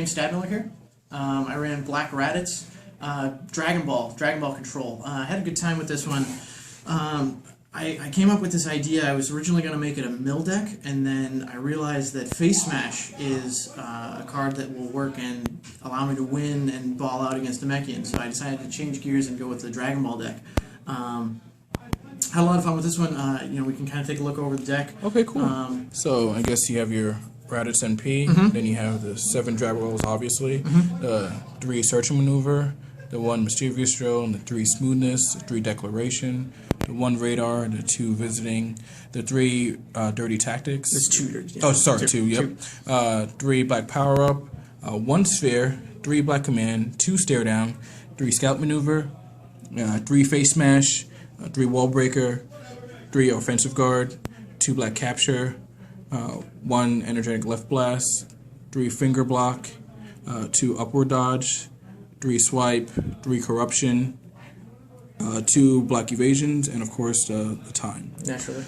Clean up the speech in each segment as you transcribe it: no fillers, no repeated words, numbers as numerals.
Stat Miller here. I ran Black Raditz, Dragon Ball Control. I had a good time with this one. I came up with this idea. I was originally going to make it a mill deck, and then I realized that Face Smash is a card that will work and allow me to win and ball out against Namekian. So I decided to change gears and go with the Dragon Ball deck. Had a lot of fun with this one. We can kind of take a look over the deck. Okay, cool. So I guess you have your Raditz NP, then you have the 7 Dragon Balls, obviously, the 3 Search and Maneuver, the 1 Mischievous Drill, and the 3 Smoothness, the 3 Declaration, the 1 Radar, the 2 Visiting, the 3 Dirty Tactics. There's 2 dirty. Yeah. Oh, sorry, 2, yep. 3 Black Power Up, 1 Sphere, 3 Black Command, 2 Stare Down, 3 Scout Maneuver, 3 Face Smash, 3 Wall Breaker, 3 Offensive Guard, 2 Black Capture, 1 Energetic Left Blast, 3 Finger Block, 2 Upward Dodge, 3 Swipe, 3 Corruption, 2 Black Evasions, and of course the time. Naturally,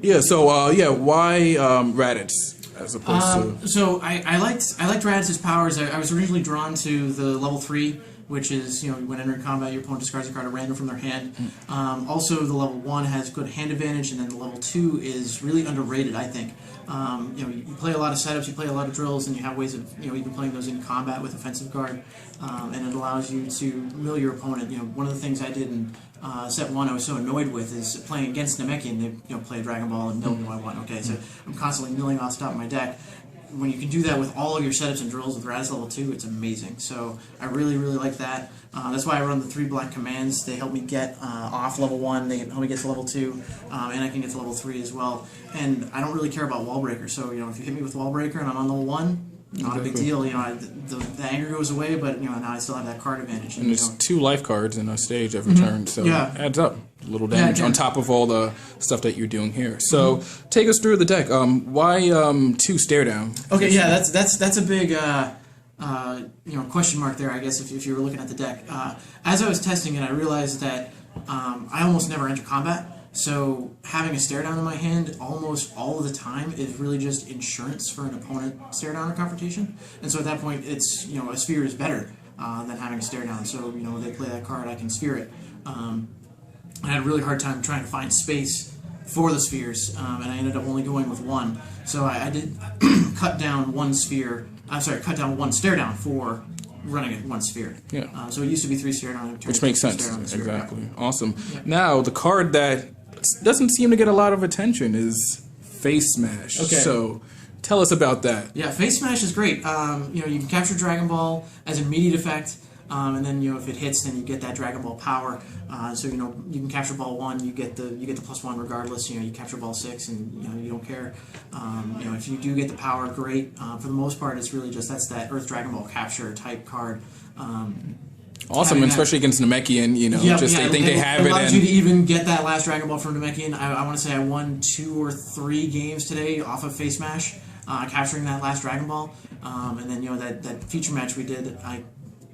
yeah. Why Raditz as opposed to? So I liked Raditz's powers. I was originally drawn to the level 3. Which is, when entering combat, your opponent discards a card at random from their hand. Also, the level 1 has good hand advantage, and then the level 2 is really underrated, I think. You play a lot of setups, you play a lot of drills, and you have ways of, even playing those in combat with offensive guard, and it allows you to mill your opponent. One of the things I did in set 1 I was so annoyed with is playing against Namekian. They play Dragon Ball and mill me I want. Okay, so I'm constantly milling off the top of my deck. When you can do that with all of your setups and drills with Raditz level 2, it's amazing. So I really, really like that. That's why I run the 3 Black Commands. They help me get off level 1, they help me get to level 2, and I can get to level 3 as well. And I don't really care about Wall Breaker, so if you hit me with Wall Breaker and I'm on level 1, not a big deal. The anger goes away, but now I still have that card advantage. And there's 2 life cards in a stage every turn, so it adds up. A little damage on top of all the stuff that you're doing here. So take us through the deck. Why 2 Stare Down? Okay, yeah, that's a big question mark there, I guess, if you were looking at the deck. As I was testing it, I realized that I almost never enter combat. So having a Stare Down in my hand almost all of the time is really just insurance for an opponent Stare Down or confrontation. And so at that point, it's a Sphere is better than having a Stare Down. So when they play that card, I can Sphere it. I had a really hard time trying to find space for the spheres, and I ended up only going with 1. So I did cut down 1 sphere. I'm sorry, cut down 1 Stare Down for running at 1 sphere. Yeah. So it used to be 3 Stare Down. Which makes sense. Exactly. Yeah. Awesome. Yeah. Now the card that doesn't seem to get a lot of attention is Face Smash. Okay. So tell us about that. Yeah, Face Smash is great. You can capture Dragon Ball as an immediate effect. And then if it hits, then you get that Dragon Ball power. So you can capture Ball 1, you get the +1 regardless. You capture Ball 6, and you don't care. If you do get the power, great. For the most part, it's really just that's that Earth Dragon Ball capture type card. Awesome, especially against Namekian. They think they have it. It allows you to even get that last Dragon Ball from Namekian. I want to say I won 2 or 3 games today off of Face Smash, capturing that last Dragon Ball. And then that feature match we did, I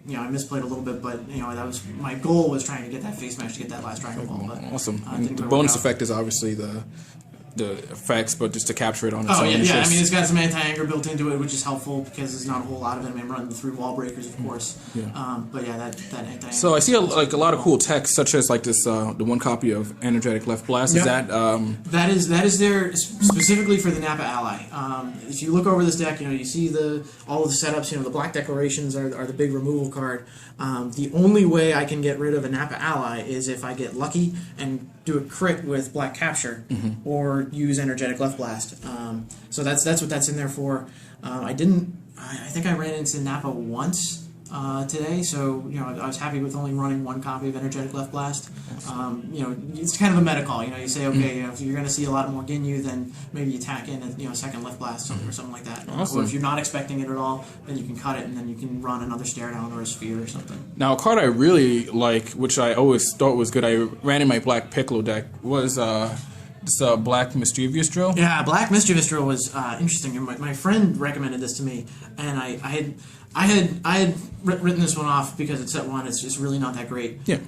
misplayed a little bit, but that was my goal, was trying to get that Face Smash to get that last Dragon Ball. But, awesome. The bonus effect is obviously the effects, but just to capture it on its own. Yeah. I mean, it's got some anti-anger built into it, which is helpful because there's not a whole lot of it. I mean, I'm running the 3 Wall Breakers, of course. But yeah, that anti-anger. So I see a lot of cool text, such as this the 1 copy of Energetic Left Blast. Is that that is there specifically for the Nappa Ally. If you look over this deck, you see all of the setups. The Black Declarations are the big removal card. The only way I can get rid of a Nappa Ally is if I get lucky and do a crit with Black Capture or use Energetic Left Blast. So that's what that's in there for. I think I ran into Nappa once today, so I was happy with only running 1 copy of Energetic Left Blast. It's kind of a meta call. You say, okay, if you're going to see a lot more Ginyu, then maybe you tack in a second Left Blast or something like that. Awesome. Or if you're not expecting it at all, then you can cut it and then you can run another Stare Down or a Sphere or something. Now, a card I really like, which I always thought was good, I ran in my Black Piccolo deck, was this Black Mischievous Drill. Yeah, Black Mischievous Drill was interesting. My friend recommended this to me, and I had written this one off because it's set 1. It's just really not that great. Yeah.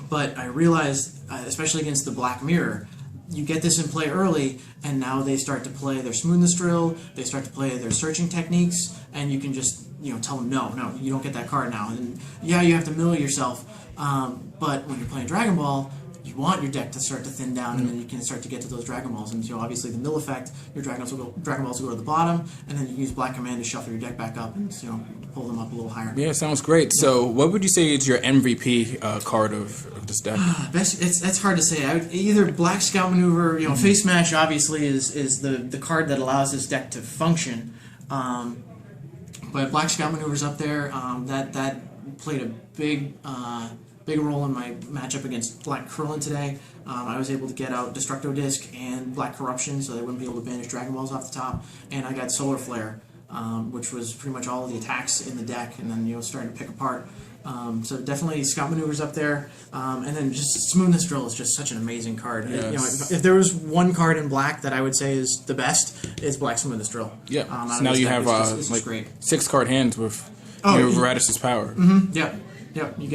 But I realized, especially against the Black Mirror, you get this in play early, and now they start to play their Smoothness drill, they start to play their searching techniques, and you can just tell them no, you don't get that card now. And yeah, you have to mill yourself, but when you're playing Dragon Ball, you want your deck to start to thin down, and then you can start to get to those Dragon Balls. And obviously the mill effect, your Dragon Balls will go to the bottom, and then you use Black Command to shuffle your deck back up and pull them up a little higher. Yeah, sounds great. So, what would you say is your MVP card of this deck? That's hard to say. Either Black Scout Maneuver, Face Smash obviously is the card that allows this deck to function. But Black Scout Maneuver's up there. That played a big role in my matchup against Black Krillin today. I was able to get out Destructo Disc and Black Corruption, so they wouldn't be able to banish Dragon Balls off the top. And I got Solar Flare, which was pretty much all of the attacks in the deck, and then starting to pick apart. So definitely Scout Maneuver's up there, and then just Smoothness Drill is just such an amazing card. Yes. If there was one card in Black that I would say is the best, it's Black Smoothness Drill. Yeah. So now you have it's great. 6 card hands with Raditz's power. Mm-hmm. Yep. You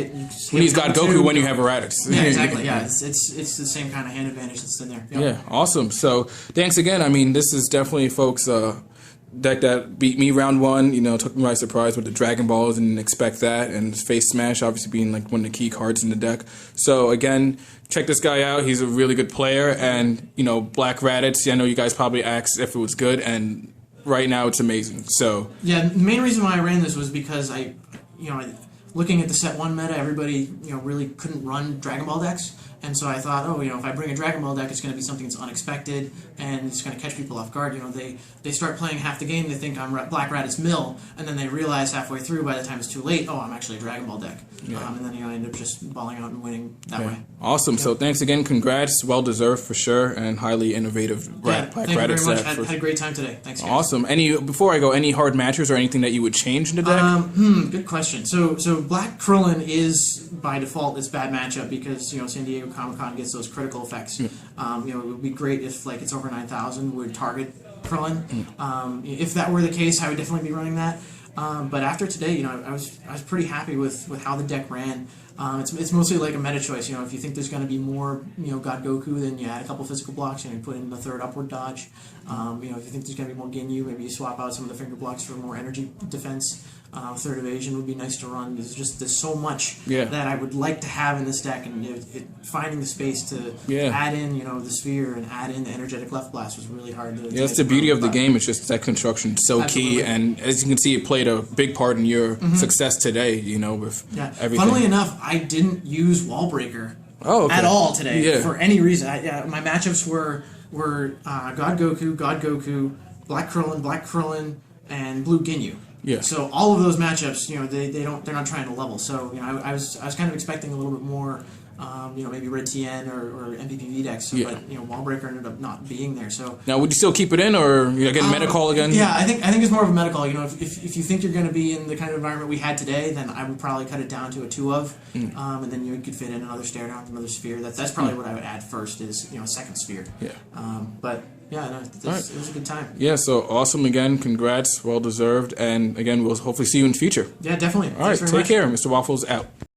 when he's got Goku, when you have a Raditz. Yeah, exactly. Yeah, it's the same kind of hand advantage that's in there. Yep. Yeah, awesome. So thanks again. I mean, this is definitely, folks, deck that beat me round 1. Took me by surprise with the Dragon Balls, didn't expect that, and Face Smash obviously being like one of the key cards in the deck. So again, check this guy out. He's a really good player, and Black Raditz. I know you guys probably asked if it was good, and right now it's amazing. So yeah, the main reason why I ran this was because looking at the set 1 meta, everybody really couldn't run Dragon Ball decks, and so I thought, if I bring a Dragon Ball deck, it's going to be something that's unexpected and it's going to catch people off guard. They start playing half the game, they think I'm Black Raditz Mill, and then they realize halfway through, by the time it's too late, I'm actually a Dragon Ball deck. Yeah. And then I end up just balling out and winning that way. Awesome. Yeah. So thanks again. Congrats. Well deserved for sure, and highly innovative Black Raditz. Thank you very much. I had a great time today. Thanks, guys. Awesome. Before I go, any hard matches or anything that you would change in the deck? Good question. So Black Krillin is by default its bad matchup because San Diego Comic-Con gets those critical effects. It would be great if it's over 9,000 would target Krillin. If that were the case, I would definitely be running that. But after today, I was pretty happy with how the deck ran. It's mostly like a meta choice. If you think there's going to be more, God Goku, then you add a couple physical blocks and you put in the 3rd upward dodge. If you think there's going to be more Ginyu, maybe you swap out some of the finger blocks for more energy defense. 3rd evasion would be nice to run. There's so much that I would like to have in this deck, and finding the space to add in the sphere and add in the energetic left blast was really hard. That's the beauty of the game. It's just deck construction is so key, and as you can see, it played a big part in your success today. With everything. Funnily enough, I didn't use Wall Breaker at all today for any reason. My matchups were God Goku, Black Krillin, and Blue Ginyu. Yeah. So all of those matchups, they're not trying to level. So I was kind of expecting a little bit more, maybe Red TN or MPPV decks. But Wall Breaker ended up not being there. So now, would you still keep it in, or get a meta call again? Yeah, I think it's more of a meta call. If you think you're going to be in the kind of environment we had today, then I would probably cut it down to a 2 of, and then you could fit in another stare down, another sphere. That's probably what I would add first is a second sphere. Yeah. But. Yeah, no, it was a good time. Yeah, so awesome again. Congrats, well deserved, and again, we'll hopefully see you in the future. Yeah, definitely. All right, take care. Mr. Waffles out.